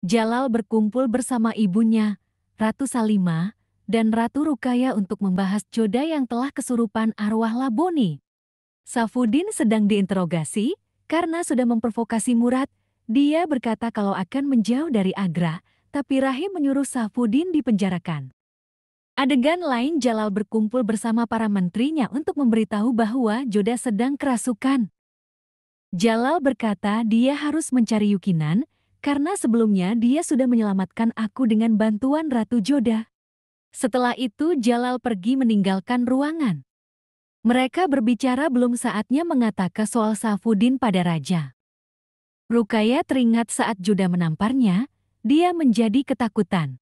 Jalal berkumpul bersama ibunya, Ratu Salimah, dan Ratu Rukaya untuk membahas Joda yang telah kesurupan arwah Laboni. Safudin sedang diinterogasi karena sudah memprovokasi Murad. Dia berkata kalau akan menjauh dari Agra, tapi Rahim menyuruh Safudin dipenjarakan. Adegan lain Jalal berkumpul bersama para menterinya untuk memberitahu bahwa Joda sedang kerasukan. Jalal berkata dia harus mencari Yukinan, karena sebelumnya dia sudah menyelamatkan aku dengan bantuan Ratu Joda. Setelah itu Jalal pergi meninggalkan ruangan. Mereka berbicara belum saatnya mengatakan soal Safudin pada raja. Rukaya teringat saat Joda menamparnya, dia menjadi ketakutan.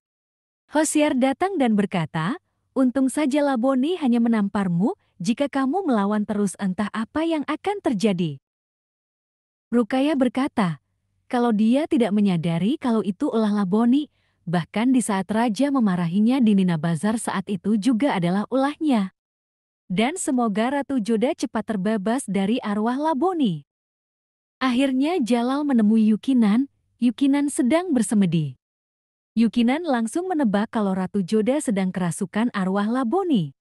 Hosier datang dan berkata, untung saja Laboni hanya menamparmu, jika kamu melawan terus entah apa yang akan terjadi. Rukaya berkata, kalau dia tidak menyadari kalau itu ulah Laboni, bahkan di saat raja memarahinya di Nina Bazar saat itu juga adalah ulahnya. Dan semoga Ratu Joda cepat terbebas dari arwah Laboni. Akhirnya Jalal menemui Yukinan, Yukinan sedang bersemedi. Yukinan langsung menebak kalau Ratu Joda sedang kerasukan arwah Laboni.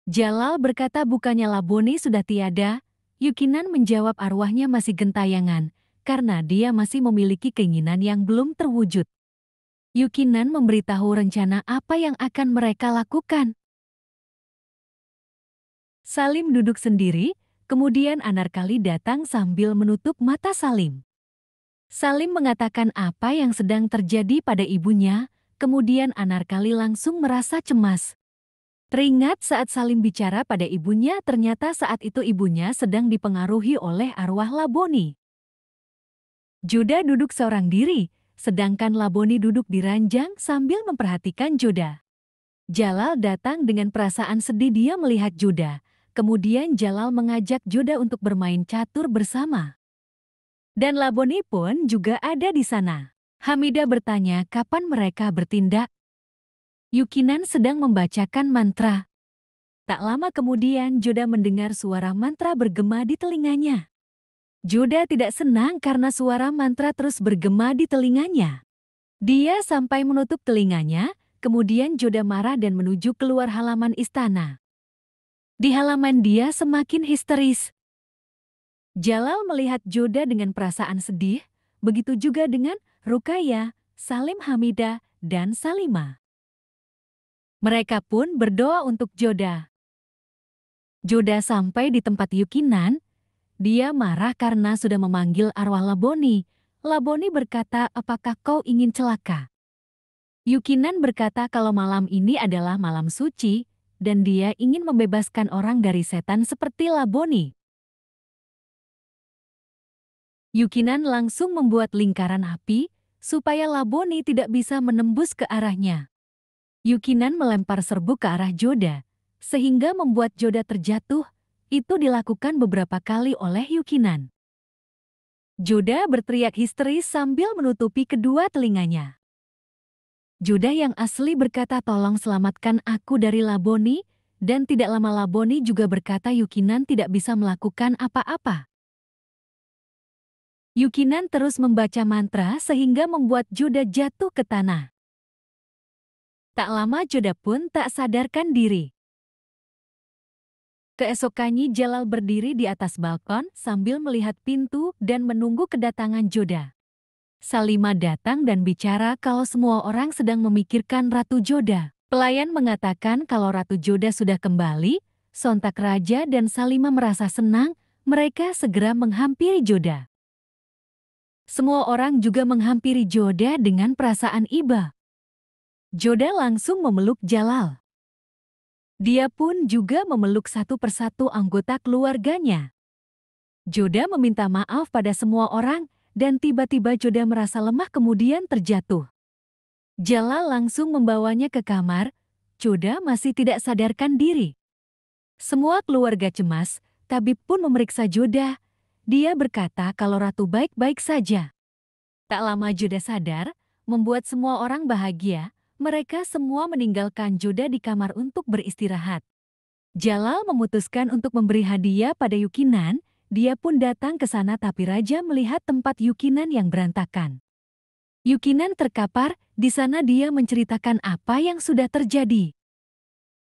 Jalal berkata bukannya Laboni sudah tiada, Yukinan menjawab arwahnya masih gentayangan, karena dia masih memiliki keinginan yang belum terwujud. Yukinan memberitahu rencana apa yang akan mereka lakukan. Salim duduk sendiri, kemudian Anarkali datang sambil menutup mata Salim. Salim mengatakan apa yang sedang terjadi pada ibunya, kemudian Anarkali langsung merasa cemas. Teringat saat Salim bicara pada ibunya, ternyata saat itu ibunya sedang dipengaruhi oleh arwah Laboni. Joda duduk seorang diri, sedangkan Laboni duduk di ranjang sambil memperhatikan Joda. Jalal datang dengan perasaan sedih dia melihat Joda, kemudian Jalal mengajak Joda untuk bermain catur bersama. Dan Laboni pun juga ada di sana. Hamidah bertanya kapan mereka bertindak. Yukinan sedang membacakan mantra. Tak lama kemudian Joda mendengar suara mantra bergema di telinganya. Joda tidak senang karena suara mantra terus bergema di telinganya. Dia sampai menutup telinganya, kemudian Joda marah dan menuju keluar halaman istana. Di halaman dia semakin histeris. Jalal melihat Joda dengan perasaan sedih, begitu juga dengan Rukaya, Salim Hamidah, dan Salimah. Mereka pun berdoa untuk Joda. Joda sampai di tempat Yukinan, dia marah karena sudah memanggil arwah Laboni. Laboni berkata, apakah kau ingin celaka? Yukinan berkata kalau malam ini adalah malam suci, dan dia ingin membebaskan orang dari setan seperti Laboni. Yukinan langsung membuat lingkaran api, supaya Laboni tidak bisa menembus ke arahnya. Yukinan melempar serbuk ke arah Joda, sehingga membuat Joda terjatuh. Itu dilakukan beberapa kali oleh Yukinan. Joda berteriak histeris sambil menutupi kedua telinganya. Joda yang asli berkata tolong selamatkan aku dari Laboni, dan tidak lama Laboni juga berkata Yukinan tidak bisa melakukan apa-apa. Yukinan terus membaca mantra sehingga membuat Joda jatuh ke tanah. Tak lama Joda pun tak sadarkan diri. Keesokannya Jalal berdiri di atas balkon sambil melihat pintu dan menunggu kedatangan Joda. Salimah datang dan bicara kalau semua orang sedang memikirkan Ratu Joda. Pelayan mengatakan kalau Ratu Joda sudah kembali, sontak Raja dan Salimah merasa senang, mereka segera menghampiri Joda. Semua orang juga menghampiri Joda dengan perasaan iba. Joda langsung memeluk Jalal. Dia pun juga memeluk satu persatu anggota keluarganya. Joda meminta maaf pada semua orang, dan tiba-tiba Joda merasa lemah kemudian terjatuh. Jalal langsung membawanya ke kamar, Joda masih tidak sadarkan diri. Semua keluarga cemas, tabib pun memeriksa Joda. Dia berkata kalau Ratu baik-baik saja. Tak lama Joda sadar, membuat semua orang bahagia, mereka semua meninggalkan Joda di kamar untuk beristirahat. Jalal memutuskan untuk memberi hadiah pada Yukinan, dia pun datang ke sana tapi Raja melihat tempat Yukinan yang berantakan. Yukinan terkapar, di sana dia menceritakan apa yang sudah terjadi.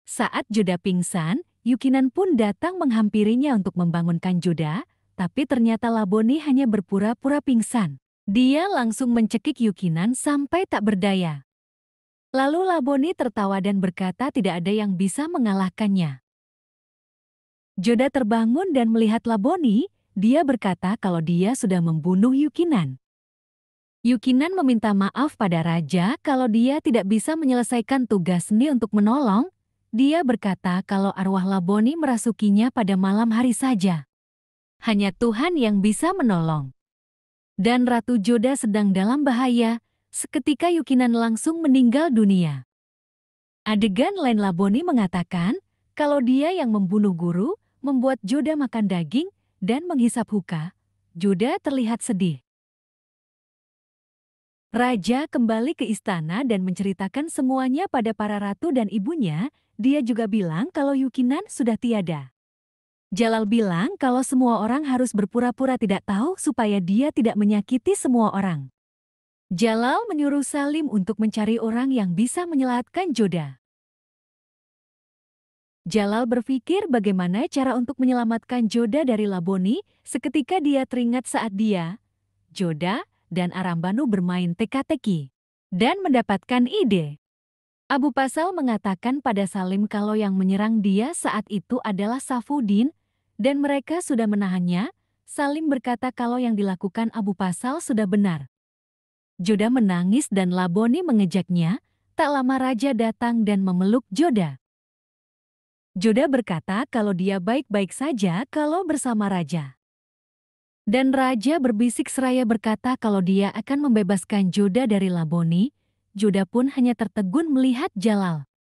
Saat Joda pingsan, Yukinan pun datang menghampirinya untuk membangunkan Joda, tapi ternyata Laboni hanya berpura-pura pingsan. Dia langsung mencekik Yukinan sampai tak berdaya. Lalu Laboni tertawa dan berkata tidak ada yang bisa mengalahkannya. Joda terbangun dan melihat Laboni, dia berkata kalau dia sudah membunuh Yukinan. Yukinan meminta maaf pada raja kalau dia tidak bisa menyelesaikan tugas Ni untuk menolong. Dia berkata kalau arwah Laboni merasukinya pada malam hari saja. Hanya Tuhan yang bisa menolong. Dan Ratu Joda sedang dalam bahaya, seketika Yukinan langsung meninggal dunia. Adegan lain Laboni mengatakan kalau dia yang membunuh guru, membuat Joda makan daging, dan menghisap hookah. Joda terlihat sedih. Raja kembali ke istana dan menceritakan semuanya pada para ratu dan ibunya. Dia juga bilang kalau Yukinan sudah tiada. Jalal bilang kalau semua orang harus berpura-pura tidak tahu supaya dia tidak menyakiti semua orang. Jalal menyuruh Salim untuk mencari orang yang bisa menyelamatkan Joda. Jalal berpikir bagaimana cara untuk menyelamatkan Joda dari Laboni. Seketika dia teringat saat dia, Joda, dan Arambanu bermain teka-teki dan mendapatkan ide. Abu Pasal mengatakan pada Salim kalau yang menyerang dia saat itu adalah Safudin, dan mereka sudah menahannya. Salim berkata kalau yang dilakukan Abu Pasal sudah benar. Joda menangis dan Laboni mengejaknya. Tak lama raja datang dan memeluk Joda. Joda berkata kalau dia baik-baik saja kalau bersama raja. Dan raja berbisik seraya berkata kalau dia akan membebaskan Joda dari Laboni. Joda pun hanya tertegun melihat Jalal.